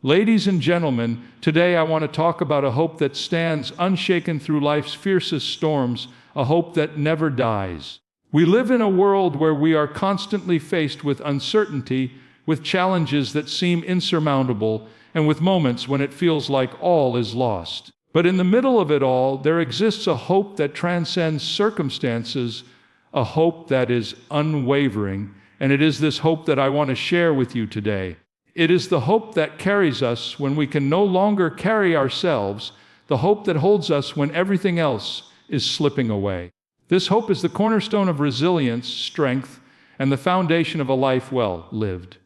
Ladies and gentlemen, today I want to talk about a hope that stands unshaken through life's fiercest storms, a hope that never dies. We live in a world where we are constantly faced with uncertainty, with challenges that seem insurmountable, and with moments when it feels like all is lost. But in the middle of it all, there exists a hope that transcends circumstances, a hope that is unwavering, and it is this hope that I want to share with you today. It is the hope that carries us when we can no longer carry ourselves, the hope that holds us when everything else is slipping away. This hope is the cornerstone of resilience, strength, and the foundation of a life well lived.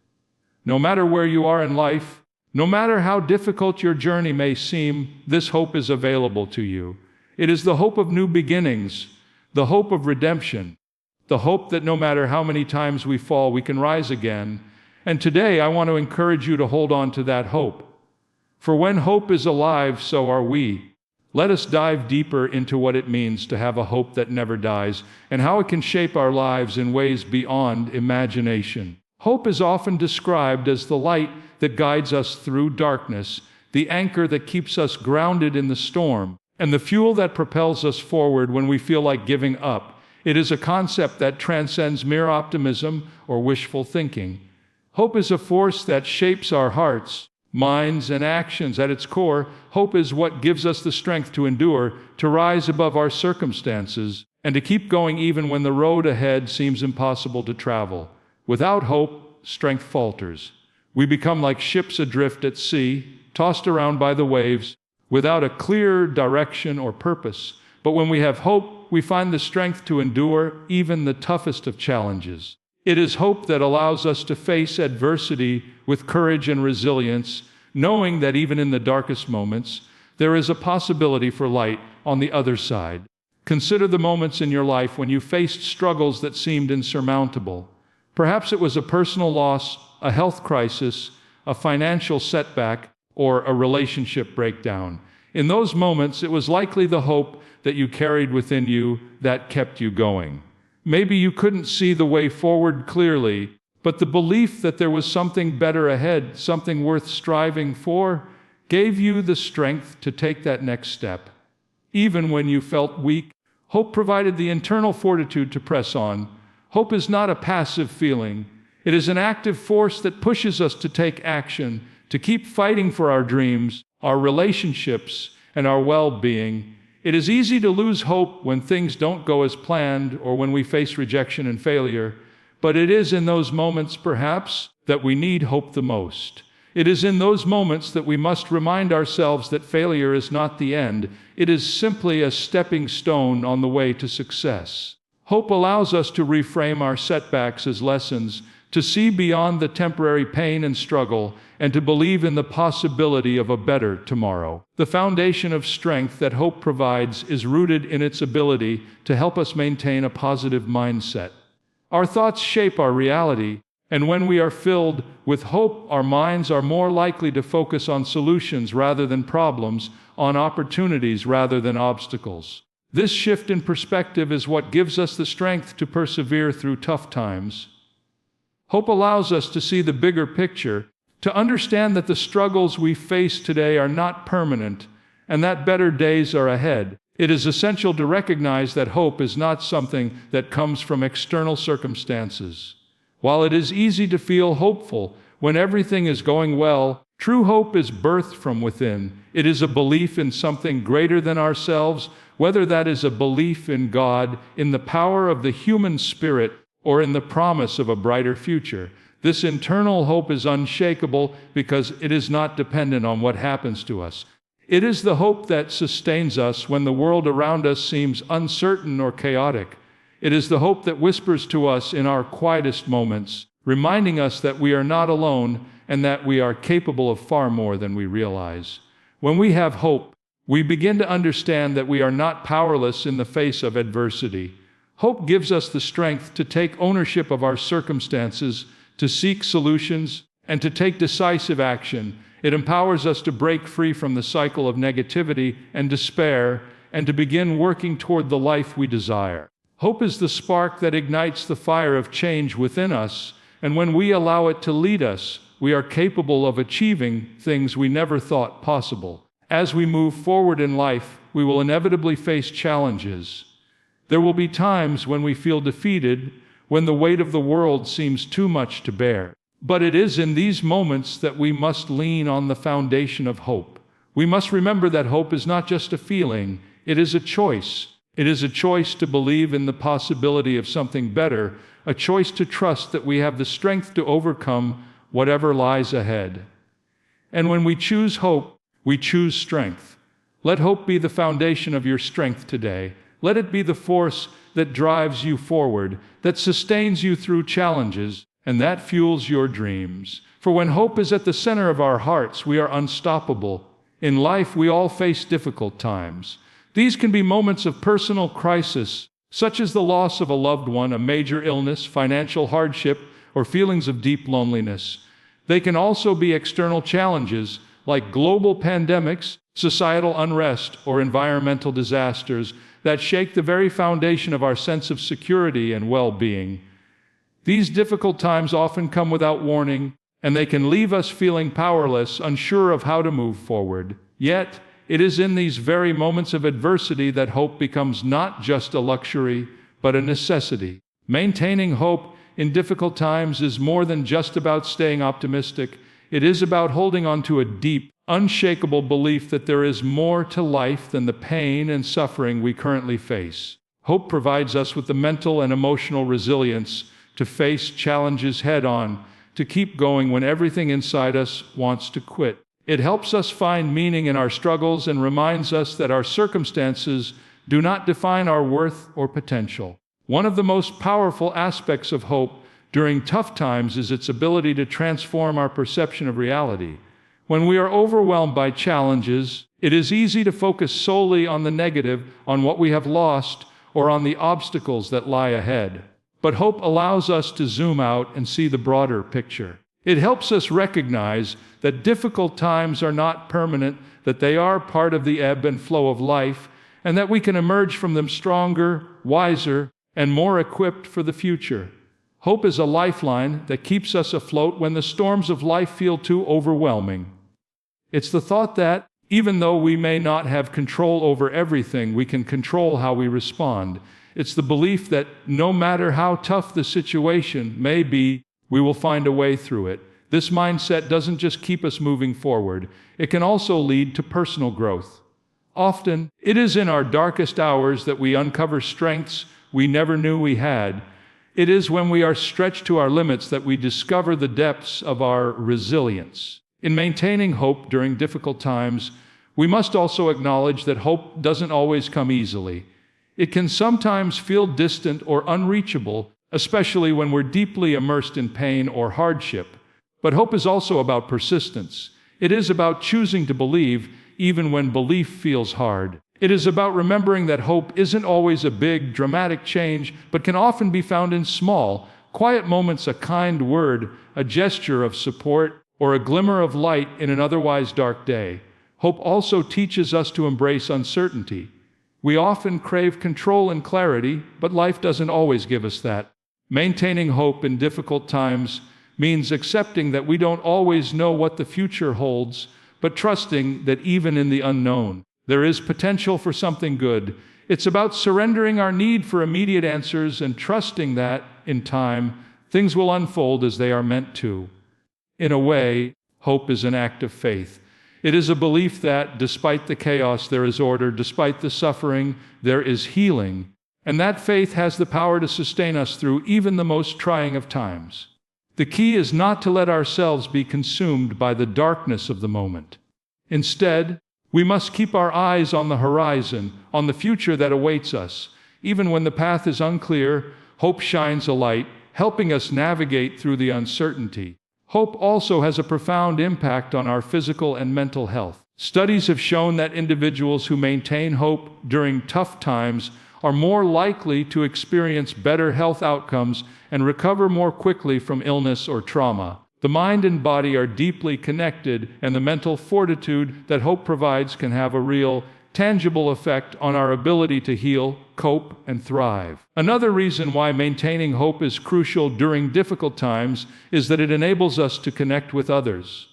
No matter where you are in life, no matter how difficult your journey may seem, this hope is available to you. It is the hope of new beginnings, the hope of redemption, the hope that no matter how many times we fall, we can rise again. And today I want to encourage you to hold on to that hope. For when hope is alive, so are we. Let us dive deeper into what it means to have a hope that never dies and how it can shape our lives in ways beyond imagination. Hope is often described as the light that guides us through darkness, the anchor that keeps us grounded in the storm, and the fuel that propels us forward when we feel like giving up. It is a concept that transcends mere optimism or wishful thinking. Hope is a force that shapes our hearts, minds, and actions. At its core, hope is what gives us the strength to endure, to rise above our circumstances, and to keep going even when the road ahead seems impossible to travel. Without hope, strength falters. We become like ships adrift at sea, tossed around by the waves, without a clear direction or purpose. But when we have hope, we find the strength to endure even the toughest of challenges. It is hope that allows us to face adversity with courage and resilience, knowing that even in the darkest moments, there is a possibility for light on the other side. Consider the moments in your life when you faced struggles that seemed insurmountable. Perhaps it was a personal loss, a health crisis, a financial setback, or a relationship breakdown. In those moments, it was likely the hope that you carried within you that kept you going. Maybe you couldn't see the way forward clearly, but the belief that there was something better ahead, something worth striving for, gave you the strength to take that next step. Even when you felt weak, hope provided the internal fortitude to press on. Hope is not a passive feeling. It is an active force that pushes us to take action, to keep fighting for our dreams, our relationships, and our well-being. It is easy to lose hope when things don't go as planned or when we face rejection and failure, but it is in those moments, perhaps, that we need hope the most. It is in those moments that we must remind ourselves that failure is not the end. It is simply a stepping stone on the way to success. Hope allows us to reframe our setbacks as lessons, to see beyond the temporary pain and struggle, and to believe in the possibility of a better tomorrow. The foundation of strength that hope provides is rooted in its ability to help us maintain a positive mindset. Our thoughts shape our reality, and when we are filled with hope, our minds are more likely to focus on solutions rather than problems, on opportunities rather than obstacles. This shift in perspective is what gives us the strength to persevere through tough times. Hope allows us to see the bigger picture, to understand that the struggles we face today are not permanent, and that better days are ahead. It is essential to recognize that hope is not something that comes from external circumstances. While it is easy to feel hopeful when everything is going well, true hope is birthed from within. It is a belief in something greater than ourselves, whether that is a belief in God, in the power of the human spirit, or in the promise of a brighter future. This internal hope is unshakable because it is not dependent on what happens to us. It is the hope that sustains us when the world around us seems uncertain or chaotic. It is the hope that whispers to us in our quietest moments, reminding us that we are not alone and that we are capable of far more than we realize. When we have hope, we begin to understand that we are not powerless in the face of adversity. Hope gives us the strength to take ownership of our circumstances, to seek solutions, and to take decisive action. It empowers us to break free from the cycle of negativity and despair, and to begin working toward the life we desire. Hope is the spark that ignites the fire of change within us, and when we allow it to lead us, we are capable of achieving things we never thought possible. As we move forward in life, we will inevitably face challenges. There will be times when we feel defeated, when the weight of the world seems too much to bear. But it is in these moments that we must lean on the foundation of hope. We must remember that hope is not just a feeling, it is a choice. It is a choice to believe in the possibility of something better, a choice to trust that we have the strength to overcome whatever lies ahead. And when we choose hope, we choose strength. Let hope be the foundation of your strength today. Let it be the force that drives you forward, that sustains you through challenges, and that fuels your dreams. For when hope is at the center of our hearts, we are unstoppable. In life, we all face difficult times. These can be moments of personal crisis, such as the loss of a loved one, a major illness, financial hardship, or feelings of deep loneliness. They can also be external challenges, like global pandemics, societal unrest, or environmental disasters that shake the very foundation of our sense of security and well-being. These difficult times often come without warning, and they can leave us feeling powerless, unsure of how to move forward. Yet, it is in these very moments of adversity that hope becomes not just a luxury, but a necessity. Maintaining hope in difficult times is more than just about staying optimistic. It is about holding on to a deep, unshakable belief that there is more to life than the pain and suffering we currently face. Hope provides us with the mental and emotional resilience to face challenges head-on, to keep going when everything inside us wants to quit. It helps us find meaning in our struggles and reminds us that our circumstances do not define our worth or potential. One of the most powerful aspects of hope during tough times is its ability to transform our perception of reality. When we are overwhelmed by challenges, it is easy to focus solely on the negative, on what we have lost, or on the obstacles that lie ahead. But hope allows us to zoom out and see the broader picture. It helps us recognize that difficult times are not permanent, that they are part of the ebb and flow of life, and that we can emerge from them stronger, wiser, and more equipped for the future. Hope is a lifeline that keeps us afloat when the storms of life feel too overwhelming. It's the thought that, even though we may not have control over everything, we can control how we respond. It's the belief that no matter how tough the situation may be, we will find a way through it. This mindset doesn't just keep us moving forward, it can also lead to personal growth. Often, it is in our darkest hours that we uncover strengths we never knew we had. It is when we are stretched to our limits that we discover the depths of our resilience. In maintaining hope during difficult times, we must also acknowledge that hope doesn't always come easily. It can sometimes feel distant or unreachable, especially when we're deeply immersed in pain or hardship. But hope is also about persistence. It is about choosing to believe even when belief feels hard. It is about remembering that hope isn't always a big, dramatic change, but can often be found in small, quiet moments, a kind word, a gesture of support, or a glimmer of light in an otherwise dark day. Hope also teaches us to embrace uncertainty. We often crave control and clarity, but life doesn't always give us that. Maintaining hope in difficult times means accepting that we don't always know what the future holds, but trusting that even in the unknown, there is potential for something good. It's about surrendering our need for immediate answers and trusting that, in time, things will unfold as they are meant to. In a way, hope is an act of faith. It is a belief that, despite the chaos, there is order, despite the suffering, there is healing, and that faith has the power to sustain us through even the most trying of times. The key is not to let ourselves be consumed by the darkness of the moment. Instead, we must keep our eyes on the horizon, on the future that awaits us. Even when the path is unclear, hope shines a light, helping us navigate through the uncertainty. Hope also has a profound impact on our physical and mental health. Studies have shown that individuals who maintain hope during tough times are more likely to experience better health outcomes and recover more quickly from illness or trauma. The mind and body are deeply connected, and the mental fortitude that hope provides can have a real, tangible effect on our ability to heal, cope, and thrive. Another reason why maintaining hope is crucial during difficult times is that it enables us to connect with others.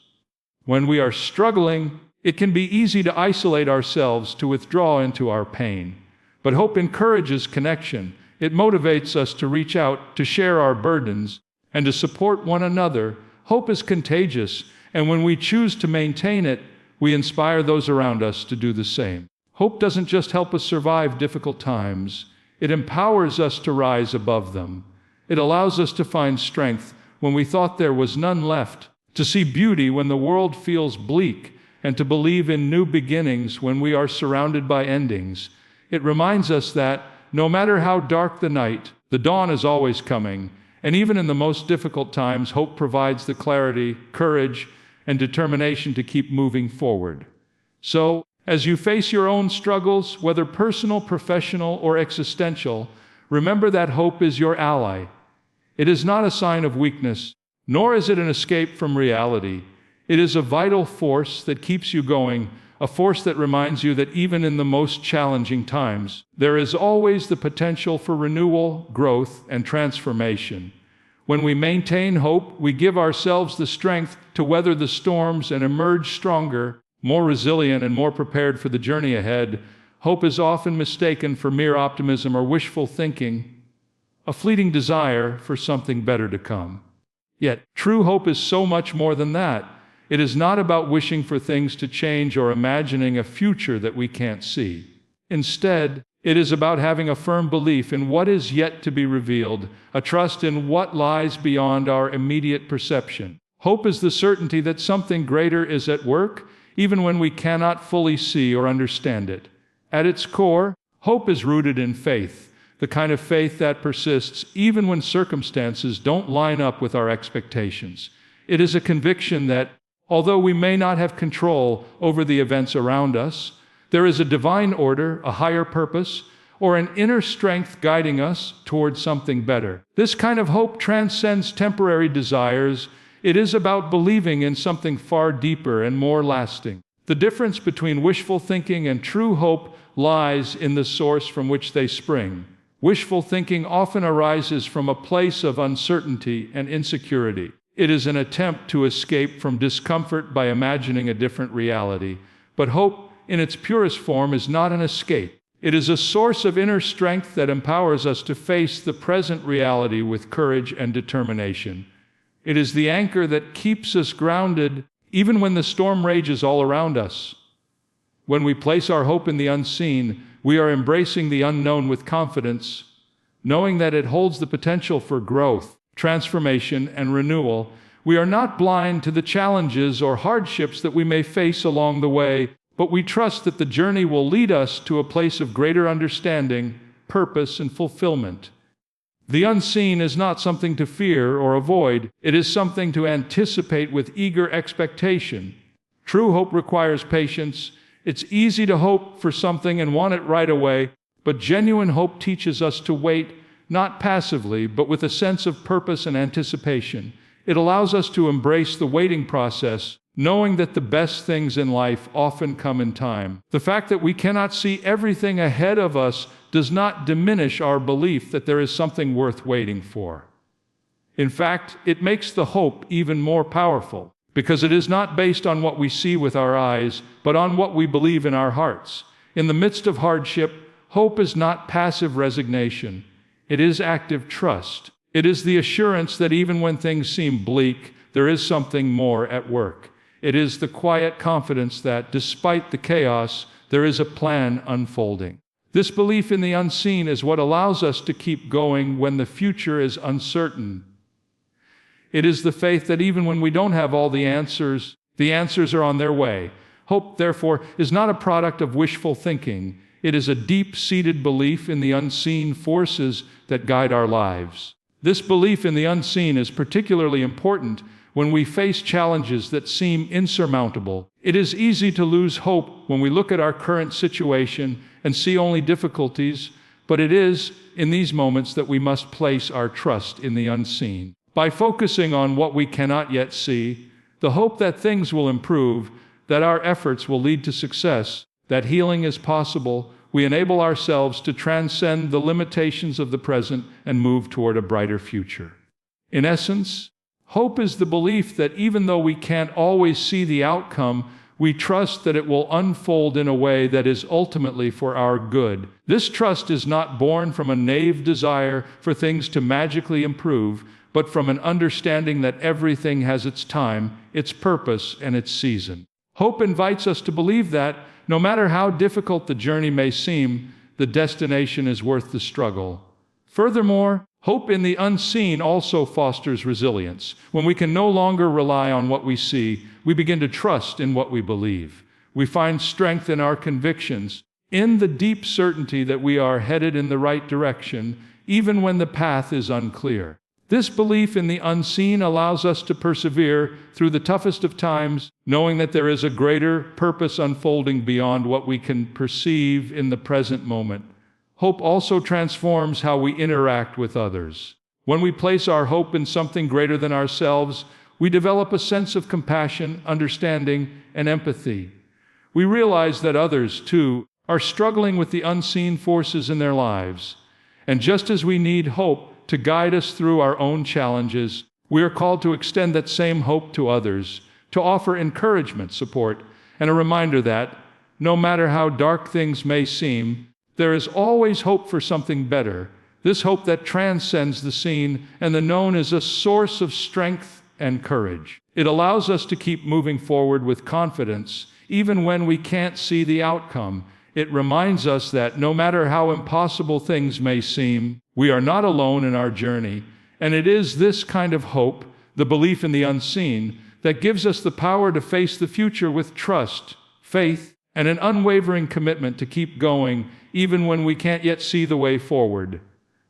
When we are struggling, it can be easy to isolate ourselves, to withdraw into our pain. But hope encourages connection. It motivates us to reach out, to share our burdens, and to support one another. Hope is contagious, and when we choose to maintain it, we inspire those around us to do the same. Hope doesn't just help us survive difficult times, it empowers us to rise above them. It allows us to find strength when we thought there was none left, to see beauty when the world feels bleak, and to believe in new beginnings when we are surrounded by endings. It reminds us that, no matter how dark the night, the dawn is always coming, and even in the most difficult times, hope provides the clarity, courage, and determination to keep moving forward. So, as you face your own struggles, whether personal, professional, or existential, remember that hope is your ally. It is not a sign of weakness, nor is it an escape from reality. It is a vital force that keeps you going, a force that reminds you that even in the most challenging times, there is always the potential for renewal, growth, and transformation. When we maintain hope, we give ourselves the strength to weather the storms and emerge stronger, more resilient, and more prepared for the journey ahead. Hope is often mistaken for mere optimism or wishful thinking, a fleeting desire for something better to come. Yet, true hope is so much more than that. It is not about wishing for things to change or imagining a future that we can't see. Instead, it is about having a firm belief in what is yet to be revealed, a trust in what lies beyond our immediate perception. Hope is the certainty that something greater is at work, even when we cannot fully see or understand it. At its core, hope is rooted in faith, the kind of faith that persists even when circumstances don't line up with our expectations. It is a conviction that, although we may not have control over the events around us, there is a divine order, a higher purpose, or an inner strength guiding us towards something better. This kind of hope transcends temporary desires. It is about believing in something far deeper and more lasting. The difference between wishful thinking and true hope lies in the source from which they spring. Wishful thinking often arises from a place of uncertainty and insecurity. It is an attempt to escape from discomfort by imagining a different reality. But hope, in its purest form, is not an escape. It is a source of inner strength that empowers us to face the present reality with courage and determination. It is the anchor that keeps us grounded even when the storm rages all around us. When we place our hope in the unseen, we are embracing the unknown with confidence, knowing that it holds the potential for growth, transformation, and renewal. We are not blind to the challenges or hardships that we may face along the way, but we trust that the journey will lead us to a place of greater understanding, purpose, and fulfillment. The unseen is not something to fear or avoid. It is something to anticipate with eager expectation. True hope requires patience. It's easy to hope for something and want it right away, but genuine hope teaches us to wait, not passively, but with a sense of purpose and anticipation. It allows us to embrace the waiting process, knowing that the best things in life often come in time. The fact that we cannot see everything ahead of us does not diminish our belief that there is something worth waiting for. In fact, it makes the hope even more powerful, because it is not based on what we see with our eyes, but on what we believe in our hearts. In the midst of hardship, hope is not passive resignation. It is active trust. It is the assurance that even when things seem bleak, there is something more at work. It is the quiet confidence that, despite the chaos, there is a plan unfolding. This belief in the unseen is what allows us to keep going when the future is uncertain. It is the faith that even when we don't have all the answers are on their way. Hope, therefore, is not a product of wishful thinking. It is a deep-seated belief in the unseen forces that guide our lives. This belief in the unseen is particularly important when we face challenges that seem insurmountable. It is easy to lose hope when we look at our current situation and see only difficulties, but it is in these moments that we must place our trust in the unseen. By focusing on what we cannot yet see, the hope that things will improve, that our efforts will lead to success, that healing is possible, we enable ourselves to transcend the limitations of the present and move toward a brighter future. In essence, hope is the belief that even though we can't always see the outcome, we trust that it will unfold in a way that is ultimately for our good. This trust is not born from a naive desire for things to magically improve, but from an understanding that everything has its time, its purpose, and its season. Hope invites us to believe that, no matter how difficult the journey may seem, the destination is worth the struggle. Furthermore, hope in the unseen also fosters resilience. When we can no longer rely on what we see, we begin to trust in what we believe. We find strength in our convictions, in the deep certainty that we are headed in the right direction, even when the path is unclear. This belief in the unseen allows us to persevere through the toughest of times, knowing that there is a greater purpose unfolding beyond what we can perceive in the present moment. Hope also transforms how we interact with others. When we place our hope in something greater than ourselves, we develop a sense of compassion, understanding, and empathy. We realize that others, too, are struggling with the unseen forces in their lives. And just as we need hope to guide us through our own challenges, we are called to extend that same hope to others, to offer encouragement, support, and a reminder that, no matter how dark things may seem, there is always hope for something better. This hope that transcends the seen and the known is a source of strength and courage. It allows us to keep moving forward with confidence, even when we can't see the outcome. It reminds us that no matter how impossible things may seem, we are not alone in our journey. And it is this kind of hope, the belief in the unseen, that gives us the power to face the future with trust, faith, and an unwavering commitment to keep going, even when we can't yet see the way forward.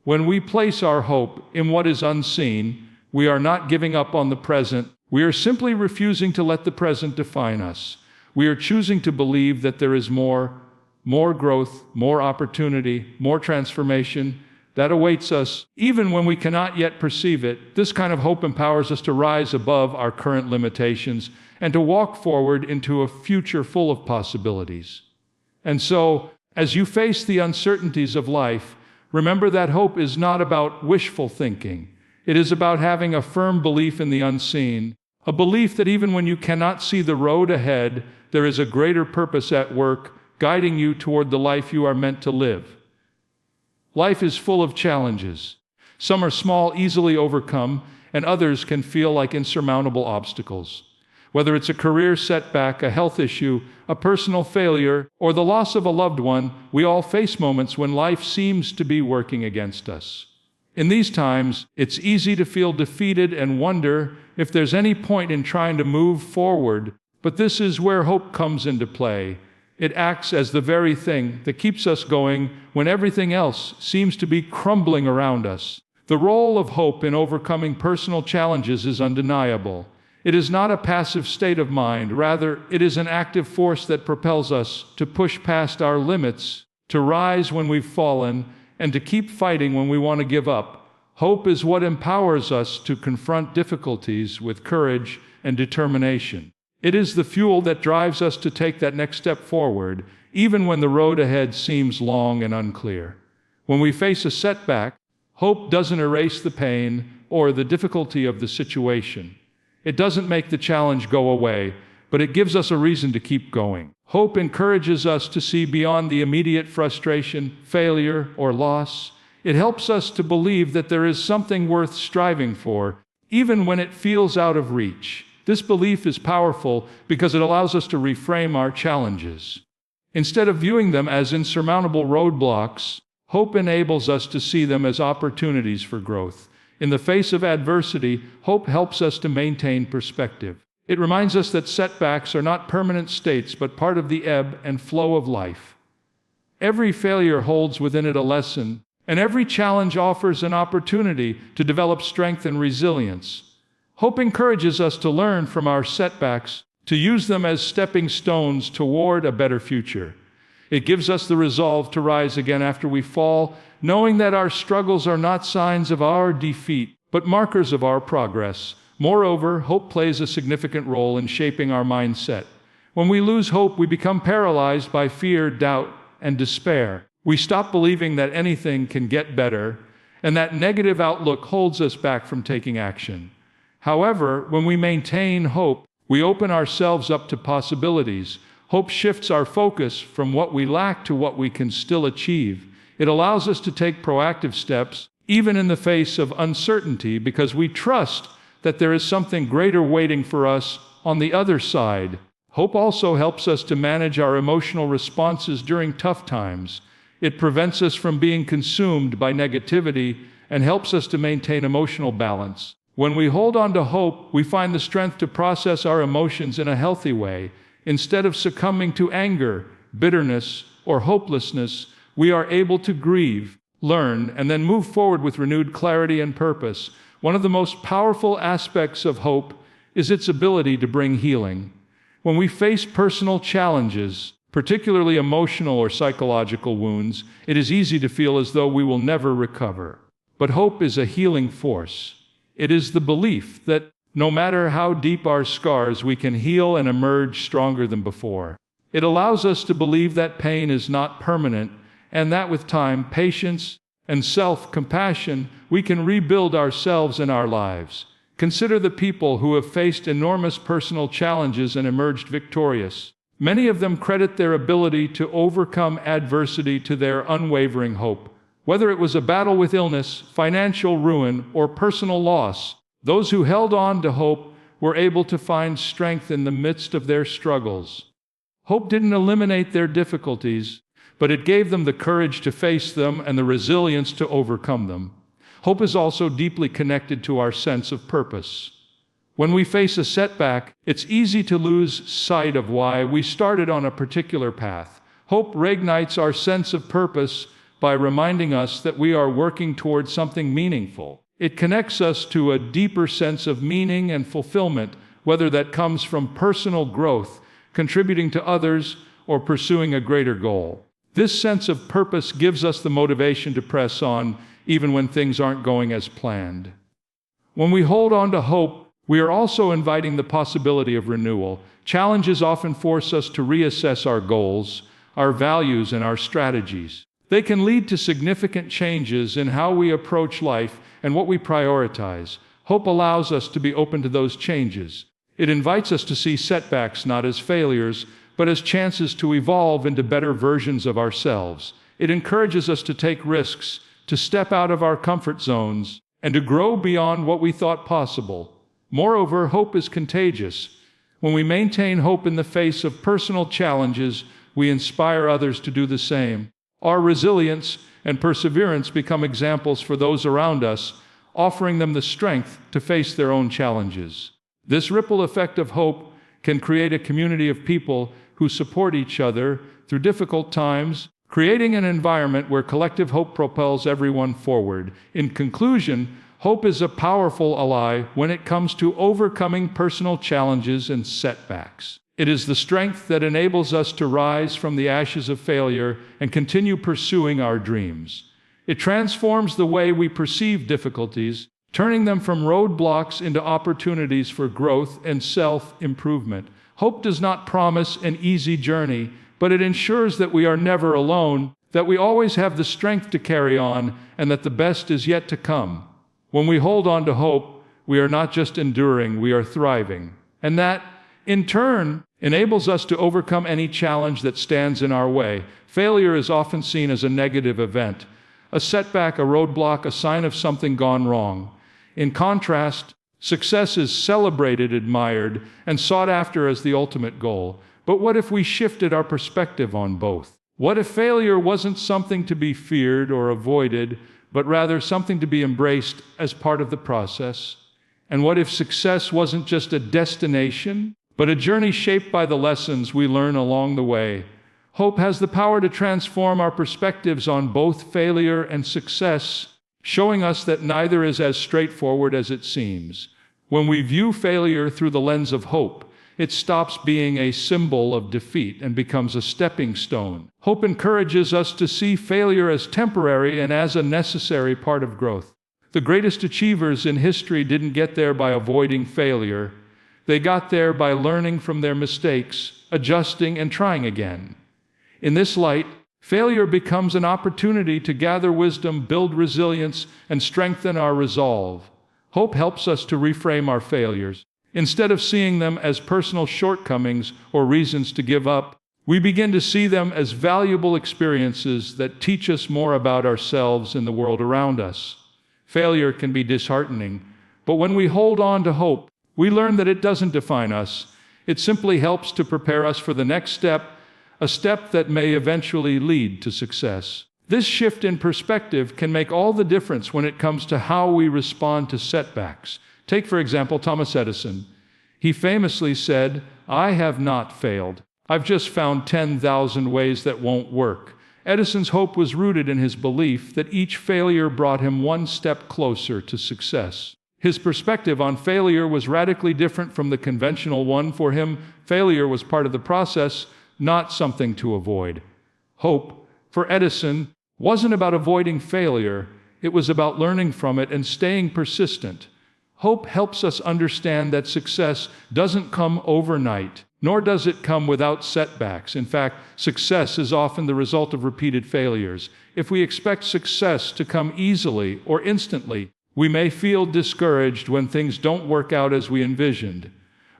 When we place our hope in what is unseen, we are not giving up on the present. We are simply refusing to let the present define us. We are choosing to believe that there is more growth, more opportunity, more transformation that awaits us, even when we cannot yet perceive it. This kind of hope empowers us to rise above our current limitations and to walk forward into a future full of possibilities. And so, as you face the uncertainties of life, remember that hope is not about wishful thinking. It is about having a firm belief in the unseen, a belief that even when you cannot see the road ahead, there is a greater purpose at work, guiding you toward the life you are meant to live. Life is full of challenges. Some are small, easily overcome, and others can feel like insurmountable obstacles. Whether it's a career setback, a health issue, a personal failure, or the loss of a loved one, we all face moments when life seems to be working against us. In these times, it's easy to feel defeated and wonder if there's any point in trying to move forward, but this is where hope comes into play. It acts as the very thing that keeps us going when everything else seems to be crumbling around us. The role of hope in overcoming personal challenges is undeniable. It is not a passive state of mind. Rather, it is an active force that propels us to push past our limits, to rise when we've fallen, and to keep fighting when we want to give up. Hope is what empowers us to confront difficulties with courage and determination. It is the fuel that drives us to take that next step forward, even when the road ahead seems long and unclear. When we face a setback, hope doesn't erase the pain or the difficulty of the situation. It doesn't make the challenge go away, but it gives us a reason to keep going. Hope encourages us to see beyond the immediate frustration, failure, or loss. It helps us to believe that there is something worth striving for, even when it feels out of reach. This belief is powerful because it allows us to reframe our challenges. Instead of viewing them as insurmountable roadblocks, hope enables us to see them as opportunities for growth. In the face of adversity, hope helps us to maintain perspective. It reminds us that setbacks are not permanent states, but part of the ebb and flow of life. Every failure holds within it a lesson, and every challenge offers an opportunity to develop strength and resilience. Hope encourages us to learn from our setbacks, to use them as stepping stones toward a better future. It gives us the resolve to rise again after we fall, knowing that our struggles are not signs of our defeat, but markers of our progress. Moreover, hope plays a significant role in shaping our mindset. When we lose hope, we become paralyzed by fear, doubt, and despair. We stop believing that anything can get better, and that negative outlook holds us back from taking action. However, when we maintain hope, we open ourselves up to possibilities. Hope shifts our focus from what we lack to what we can still achieve. It allows us to take proactive steps, even in the face of uncertainty, because we trust that there is something greater waiting for us on the other side. Hope also helps us to manage our emotional responses during tough times. It prevents us from being consumed by negativity and helps us to maintain emotional balance. When we hold on to hope, we find the strength to process our emotions in a healthy way. Instead of succumbing to anger, bitterness, or hopelessness, we are able to grieve, learn, and then move forward with renewed clarity and purpose. One of the most powerful aspects of hope is its ability to bring healing. When we face personal challenges, particularly emotional or psychological wounds, it is easy to feel as though we will never recover. But hope is a healing force. It is the belief that no matter how deep our scars, we can heal and emerge stronger than before. It allows us to believe that pain is not permanent, and that with time, patience, and self-compassion, we can rebuild ourselves and our lives. Consider the people who have faced enormous personal challenges and emerged victorious. Many of them credit their ability to overcome adversity to their unwavering hope. Whether it was a battle with illness, financial ruin, or personal loss, those who held on to hope were able to find strength in the midst of their struggles. Hope didn't eliminate their difficulties, but it gave them the courage to face them and the resilience to overcome them. Hope is also deeply connected to our sense of purpose. When we face a setback, it's easy to lose sight of why we started on a particular path. Hope reignites our sense of purpose by reminding us that we are working towards something meaningful. It connects us to a deeper sense of meaning and fulfillment, whether that comes from personal growth, contributing to others, or pursuing a greater goal. This sense of purpose gives us the motivation to press on, even when things aren't going as planned. When we hold on to hope, we are also inviting the possibility of renewal. Challenges often force us to reassess our goals, our values, and our strategies. They can lead to significant changes in how we approach life and what we prioritize. Hope allows us to be open to those changes. It invites us to see setbacks not as failures, but as chances to evolve into better versions of ourselves. It encourages us to take risks, to step out of our comfort zones, and to grow beyond what we thought possible. Moreover, hope is contagious. When we maintain hope in the face of personal challenges, we inspire others to do the same. Our resilience and perseverance become examples for those around us, offering them the strength to face their own challenges. This ripple effect of hope can create a community of people who support each other through difficult times, creating an environment where collective hope propels everyone forward. In conclusion, hope is a powerful ally when it comes to overcoming personal challenges and setbacks. It is the strength that enables us to rise from the ashes of failure and continue pursuing our dreams. It transforms the way we perceive difficulties, turning them from roadblocks into opportunities for growth and self-improvement. Hope does not promise an easy journey, but it ensures that we are never alone, that we always have the strength to carry on, and that the best is yet to come. When we hold on to hope, we are not just enduring, we are thriving. And that, in turn, enables us to overcome any challenge that stands in our way. Failure is often seen as a negative event, a setback, a roadblock, a sign of something gone wrong. In contrast, success is celebrated, admired, and sought after as the ultimate goal. But what if we shifted our perspective on both? What if failure wasn't something to be feared or avoided, but rather something to be embraced as part of the process? And what if success wasn't just a destination, but a journey shaped by the lessons we learn along the way? Hope has the power to transform our perspectives on both failure and success, showing us that neither is as straightforward as it seems. When we view failure through the lens of hope, it stops being a symbol of defeat and becomes a stepping stone. Hope encourages us to see failure as temporary and as a necessary part of growth. The greatest achievers in history didn't get there by avoiding failure. They got there by learning from their mistakes, adjusting, and trying again. In this light, failure becomes an opportunity to gather wisdom, build resilience, and strengthen our resolve. Hope helps us to reframe our failures. Instead of seeing them as personal shortcomings or reasons to give up, we begin to see them as valuable experiences that teach us more about ourselves and the world around us. Failure can be disheartening, but when we hold on to hope, we learn that it doesn't define us. It simply helps to prepare us for the next step, a step that may eventually lead to success. This shift in perspective can make all the difference when it comes to how we respond to setbacks. Take, for example, Thomas Edison. He famously said, "I have not failed. I've just found 10,000 ways that won't work." Edison's hope was rooted in his belief that each failure brought him one step closer to success. His perspective on failure was radically different from the conventional one. For him, failure was part of the process, not something to avoid. Hope, for Edison, wasn't about avoiding failure. It was about learning from it and staying persistent. Hope helps us understand that success doesn't come overnight, nor does it come without setbacks. In fact, success is often the result of repeated failures. If we expect success to come easily or instantly, we may feel discouraged when things don't work out as we envisioned.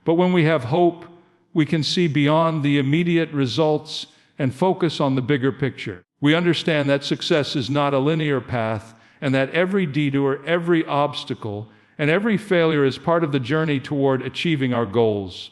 But when we have hope, we can see beyond the immediate results and focus on the bigger picture. We understand that success is not a linear path, and that every detour, every obstacle, and every failure is part of the journey toward achieving our goals.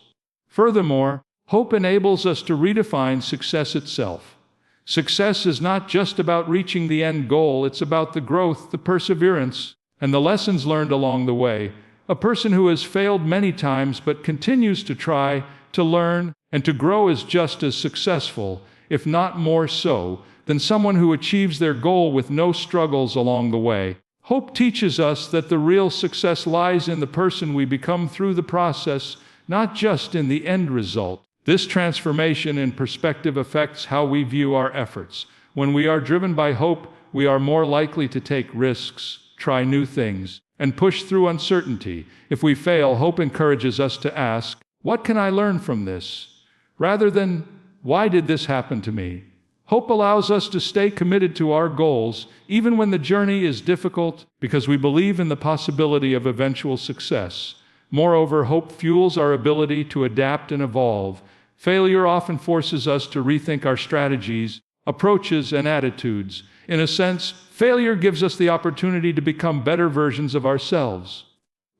Furthermore, hope enables us to redefine success itself. Success is not just about reaching the end goal, it's about the growth, the perseverance, and the lessons learned along the way. A person who has failed many times but continues to try, to learn, and to grow is just as successful, if not more so, than someone who achieves their goal with no struggles along the way. Hope teaches us that the real success lies in the person we become through the process, not just in the end result. This transformation in perspective affects how we view our efforts. When we are driven by hope, we are more likely to take risks, try new things, and push through uncertainty. If we fail, hope encourages us to ask, "What can I learn from this?" rather than, "Why did this happen to me?" Hope allows us to stay committed to our goals, even when the journey is difficult, because we believe in the possibility of eventual success. Moreover, hope fuels our ability to adapt and evolve. Failure often forces us to rethink our strategies, approaches, and attitudes. In a sense, failure gives us the opportunity to become better versions of ourselves.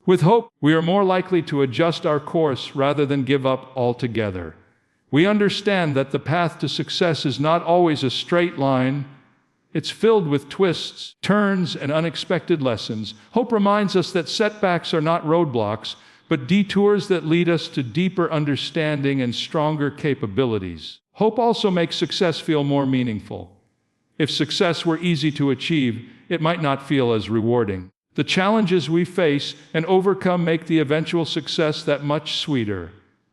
With hope, we are more likely to adjust our course rather than give up altogether. We understand that the path to success is not always a straight line. It's filled with twists, turns, and unexpected lessons. Hope reminds us that setbacks are not roadblocks, but detours that lead us to deeper understanding and stronger capabilities. Hope also makes success feel more meaningful. If success were easy to achieve, it might not feel as rewarding. The challenges we face and overcome make the eventual success that much sweeter.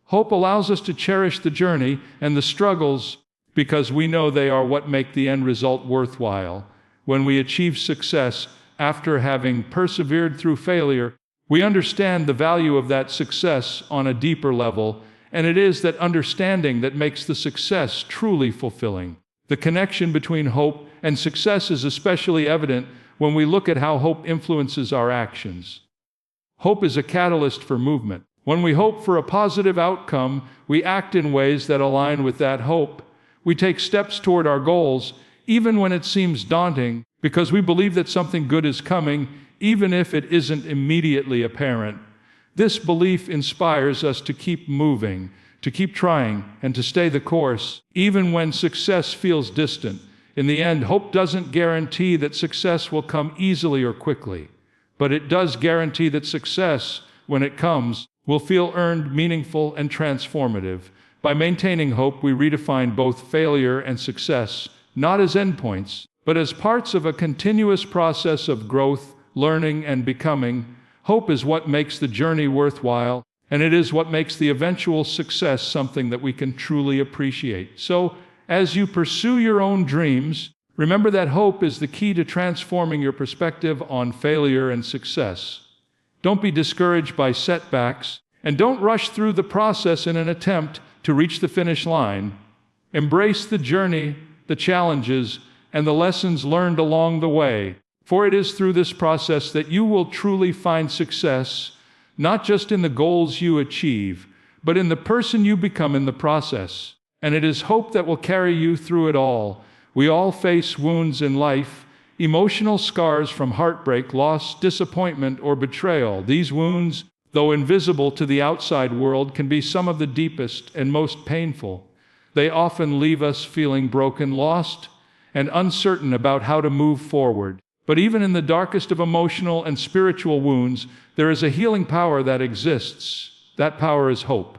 Hope allows us to cherish the journey and the struggles because we know they are what make the end result worthwhile. When we achieve success after having persevered through failure, we understand the value of that success on a deeper level, and it is that understanding that makes the success truly fulfilling. The connection between hope and success is especially evident when we look at how hope influences our actions. Hope is a catalyst for movement. When we hope for a positive outcome, we act in ways that align with that hope. We take steps toward our goals, even when it seems daunting, because we believe that something good is coming, even if it isn't immediately apparent. This belief inspires us to keep moving, to keep trying, and to stay the course, even when success feels distant. In the end, hope doesn't guarantee that success will come easily or quickly, but it does guarantee that success, when it comes, will feel earned, meaningful, and transformative. By maintaining hope, we redefine both failure and success, not as endpoints, but as parts of a continuous process of growth, learning, and becoming. Hope is what makes the journey worthwhile, and it is what makes the eventual success something that we can truly appreciate. So, as you pursue your own dreams, remember that hope is the key to transforming your perspective on failure and success. Don't be discouraged by setbacks. And don't rush through the process in an attempt to reach the finish line. Embrace the journey, the challenges, and the lessons learned along the way. For it is through this process that you will truly find success, not just in the goals you achieve, but in the person you become in the process. And it is hope that will carry you through it all. We all face wounds in life, emotional scars from heartbreak, loss, disappointment, or betrayal. These wounds, though invisible to the outside world, can be some of the deepest and most painful. They often leave us feeling broken, lost, and uncertain about how to move forward. But even in the darkest of emotional and spiritual wounds, there is a healing power that exists. That power is hope.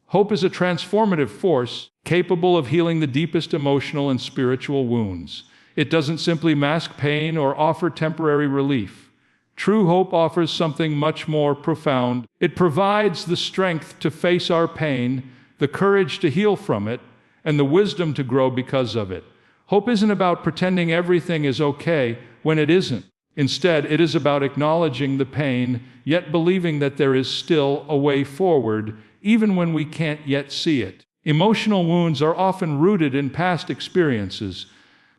Hope is a transformative force capable of healing the deepest emotional and spiritual wounds. It doesn't simply mask pain or offer temporary relief. True hope offers something much more profound. It provides the strength to face our pain, the courage to heal from it, and the wisdom to grow because of it. Hope isn't about pretending everything is okay when it isn't. Instead, it is about acknowledging the pain, yet believing that there is still a way forward, even when we can't yet see it. Emotional wounds are often rooted in past experiences,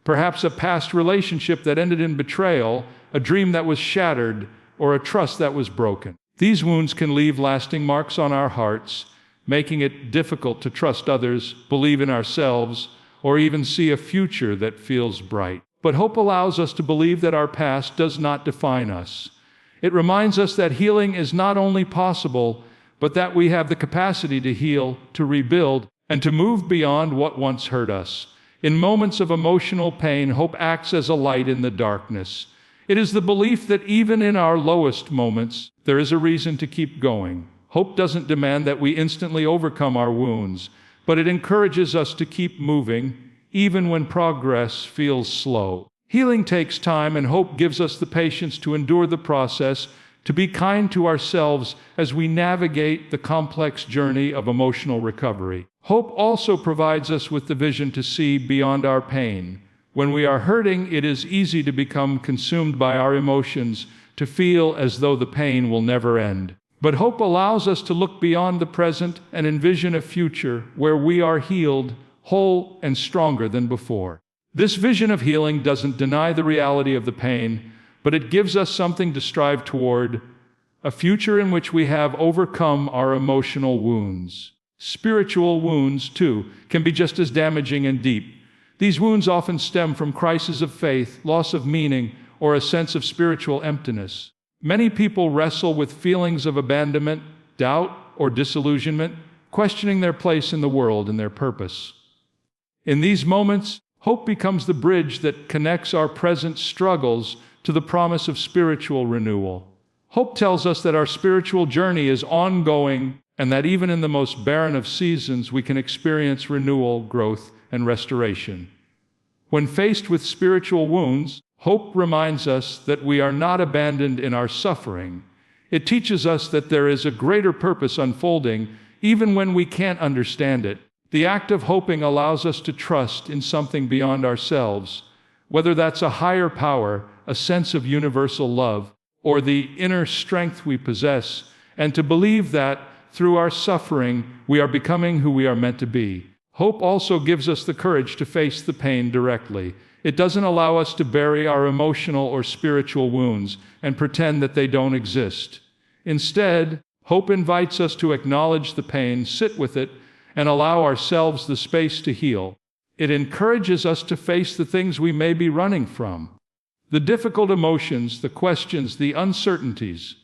perhaps a past relationship that ended in betrayal, a dream that was shattered, or a trust that was broken. These wounds can leave lasting marks on our hearts, making it difficult to trust others, believe in ourselves, or even see a future that feels bright. But hope allows us to believe that our past does not define us. It reminds us that healing is not only possible, but that we have the capacity to heal, to rebuild, and to move beyond what once hurt us. In moments of emotional pain, hope acts as a light in the darkness. It is the belief that even in our lowest moments, there is a reason to keep going. Hope doesn't demand that we instantly overcome our wounds, but it encourages us to keep moving, even when progress feels slow. Healing takes time, and hope gives us the patience to endure the process, to be kind to ourselves as we navigate the complex journey of emotional recovery. Hope also provides us with the vision to see beyond our pain. When we are hurting, it is easy to become consumed by our emotions, to feel as though the pain will never end. But hope allows us to look beyond the present and envision a future where we are healed, whole, and stronger than before. This vision of healing doesn't deny the reality of the pain, but it gives us something to strive toward, a future in which we have overcome our emotional wounds. Spiritual wounds, too, can be just as damaging and deep. These wounds often stem from crises of faith, loss of meaning, or a sense of spiritual emptiness. Many people wrestle with feelings of abandonment, doubt, or disillusionment, questioning their place in the world and their purpose. In these moments, hope becomes the bridge that connects our present struggles to the promise of spiritual renewal. Hope tells us that our spiritual journey is ongoing and that even in the most barren of seasons, we can experience renewal, growth, and restoration. When faced with spiritual wounds, hope reminds us that we are not abandoned in our suffering. It teaches us that there is a greater purpose unfolding, even when we can't understand it. The act of hoping allows us to trust in something beyond ourselves, whether that's a higher power, a sense of universal love, or the inner strength we possess, and to believe that, through our suffering, we are becoming who we are meant to be. Hope also gives us the courage to face the pain directly. It doesn't allow us to bury our emotional or spiritual wounds and pretend that they don't exist. Instead, hope invites us to acknowledge the pain, sit with it, and allow ourselves the space to heal. It encourages us to face the things we may be running from, the difficult emotions, the questions, the uncertainties,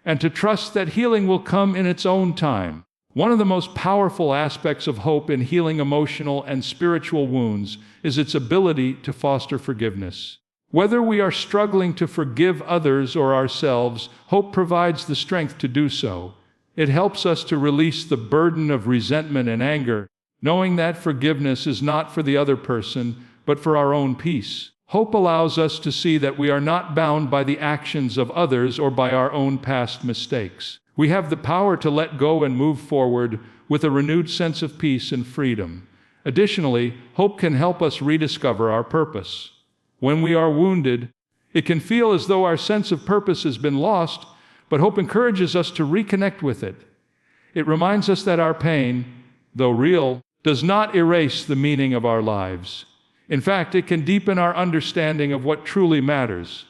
and to trust that healing will come in its own time. One of the most powerful aspects of hope in healing emotional and spiritual wounds is its ability to foster forgiveness. Whether we are struggling to forgive others or ourselves, hope provides the strength to do so. It helps us to release the burden of resentment and anger, knowing that forgiveness is not for the other person, but for our own peace. Hope allows us to see that we are not bound by the actions of others or by our own past mistakes. We have the power to let go and move forward with a renewed sense of peace and freedom. Additionally, hope can help us rediscover our purpose. When we are wounded, it can feel as though our sense of purpose has been lost, but hope encourages us to reconnect with it. It reminds us that our pain, though real, does not erase the meaning of our lives. In fact, it can deepen our understanding of what truly matters.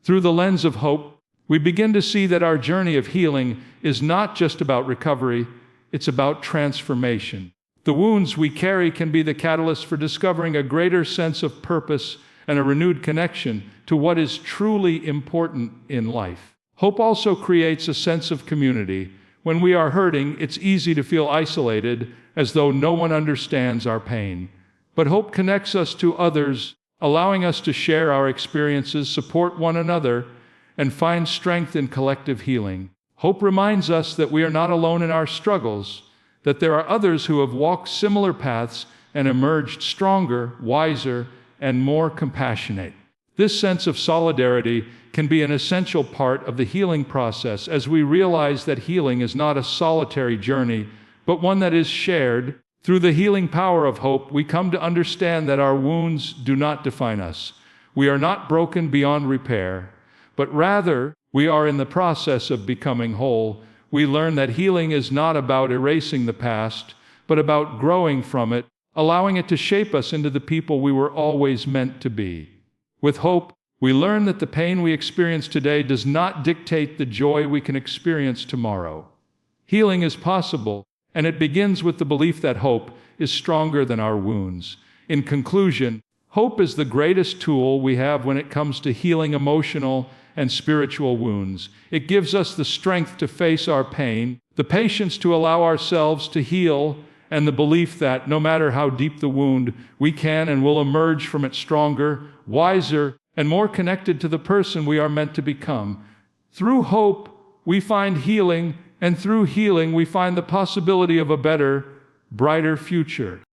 Through the lens of hope, we begin to see that our journey of healing is not just about recovery, it's about transformation. The wounds we carry can be the catalyst for discovering a greater sense of purpose and a renewed connection to what is truly important in life. Hope also creates a sense of community. When we are hurting, it's easy to feel isolated, as though no one understands our pain. But hope connects us to others, allowing us to share our experiences, support one another, and find strength in collective healing. Hope reminds us that we are not alone in our struggles, that there are others who have walked similar paths and emerged stronger, wiser, and more compassionate. This sense of solidarity can be an essential part of the healing process, as we realize that healing is not a solitary journey, but one that is shared. Through the healing power of hope, we come to understand that our wounds do not define us. We are not broken beyond repair, but rather, we are in the process of becoming whole. We learn that healing is not about erasing the past, but about growing from it, allowing it to shape us into the people we were always meant to be. With hope, we learn that the pain we experience today does not dictate the joy we can experience tomorrow. Healing is possible, and it begins with the belief that hope is stronger than our wounds. In conclusion, hope is the greatest tool we have when it comes to healing emotional and spiritual wounds. It gives us the strength to face our pain, the patience to allow ourselves to heal, and the belief that no matter how deep the wound, we can and will emerge from it stronger, wiser, and more connected to the person we are meant to become. Through hope, we find healing, and through healing, we find the possibility of a better, brighter future.